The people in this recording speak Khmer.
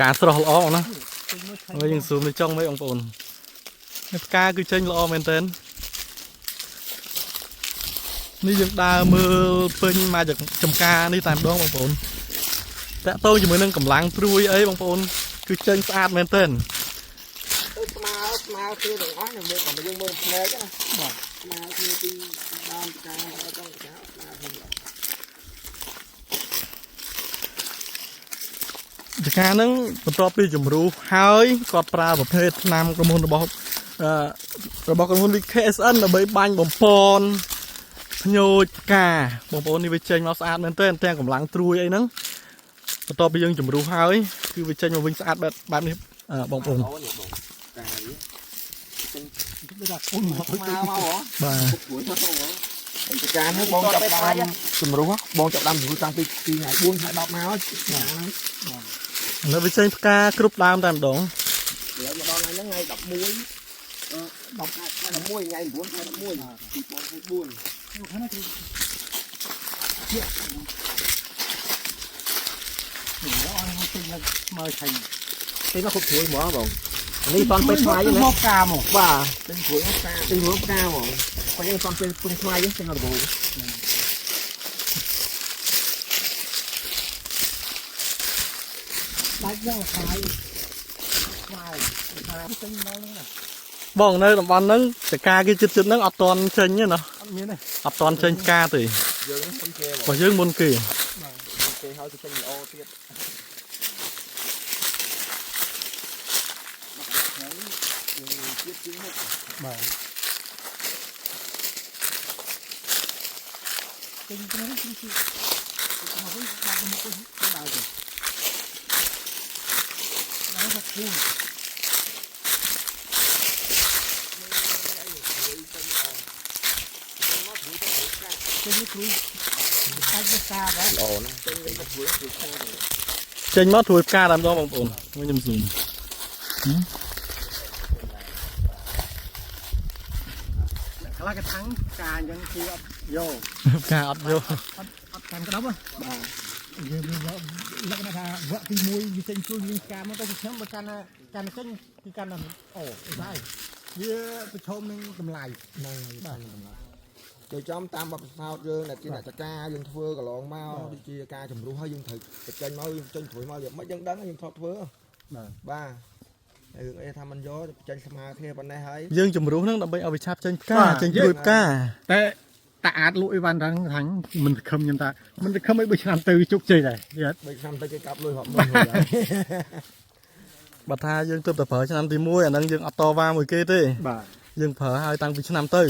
ការស្រស់ល្អណាហើយយើងស៊ូមទៅចុងmấyបងប្អូនផ្កាគឺចេញល្អមែនតើនេះយើងដើរមើលពេញមកចំការនេះតែម្ដងបងប្អូនតាក់ទងជាមួយនឹងកម្លាំងព្រួយអីបងប្អូនគឺចេញស្អាតមែនតើស្មាគ្នាទាំងអស់មើលតែយើងមើលភ្នែកណាបាទស្មាគ្នាពីដើមពីការដល់ចុងពីការស្មាគ្នាចការហ្នឹងបន្ទាប់ពីជំរុះហើយគាត់ប្រើប្រភេទថ្នាំក្រុមហ៊ុនរបស់ក្រុមហ៊ុន VKSN ដើម្បីបាញ់បំពន់ភ្ញូចផ្កាបងប្អូននេះវាចេញមកស្អាតមែនទែនទាំងកម្លាំងត្រួយអីហ្នឹងបន្ទាប់ពីយើងជំរុះហើយគឺវាចេញមកវិញស្អាតបែបនេះបងប្អូនដូចថាពុនមកបាទការនេះបងចាប់ដើមជំរុះបងចាប់ដើមជំរុះតាំងពីថ្ងៃ4ថ្ងៃ10មកនៅវាចេញផ្កាគ្រប់ដើមតែម្ដងហើយមកដល់ថ្ងៃហ្នឹងថ្ងៃ11 11ថ្ងៃ9ថ្ងៃ11 2024ហ្នឹងគឺមើលឆៃទីមកគ្រប់ព្រួយហ្មងបងនេះតន់ពេលឆ្ងាយណាមកផ្កាមកបាទទិញព្រួយផ្កាទិញផ្កាហ្មងបើយើងតន់ពេលពឹងឆ្ងាយយើងទិញរបងបាច់យកខ្លាយទិញដល់ហ្នឹងបងនៅតំបន់ហ្នឹងតកាគេចិត្តហ្នឹងអត់តន់ចេញទេណាអត់មានទេអត់តន់ចេញផ្កាទេយើងមុនគេរបស់យើងមុនគេបាទគេឲ្យទៅចេញល្អទៀតទៀតជាងនេះបាទទិញទៅនេះគឺមកវិញបាត់មកវិញដើរទៅដើរទៅគូចេញមកព្រួយតែវាសាដែរល្អណាស់ចេញមកព្រួយគឺខាចេញមកព្រួយផ្កាតែម្ដងបងប្អូនខ្ញុំស៊ូមខ្លាចកថាំងការអញ្ចឹងគឺអត់យកផ្កាអត់យកអត់កាន់ក្តាប់បាទយើងលក្ខណៈថាវគ្គទី1វាចេញព្រួយមានការមកទៅខ្ញុំបើកាន់ចេញគឺកាន់អូដែរវាប្រឈមនឹងតម្លៃហ្នឹងបាទតម្លៃចូលចំតាមបទពិសោធន៍យើងដែលជាអ្នកចការយើងធ្វើកន្លងមកដូចជាការជំរុះហើយយើងត្រូវចេញមកយើងចេញព្រួយមកយ៉ាងម៉េចយើងដឹងយើងធ្លាប់ធ្វើបាទរឿងអីថាมันយកចេញស្មើគ្នាប៉ុណ្ណេះហើយយើងជំរុះហ្នឹងដើម្បីឲ្យវាឆាប់ចេញផ្កាចេញព្រួយផ្កាតែតាអាចលក់អីបានថាមិនខឹមខ្ញុំថាមិនខឹមអី3ឆ្នាំទៅជោគជ័យដែរ3ឆ្នាំទៅគេកាប់លុយរាប់ម៉ឺនហើយបើថាយើងទើបតែប្រើឆ្នាំទី1អាហ្នឹងយើងអត់តវ៉ាមួយគេទេបាទយើងប្រើហើយតាំងពីឆ្នាំទៅ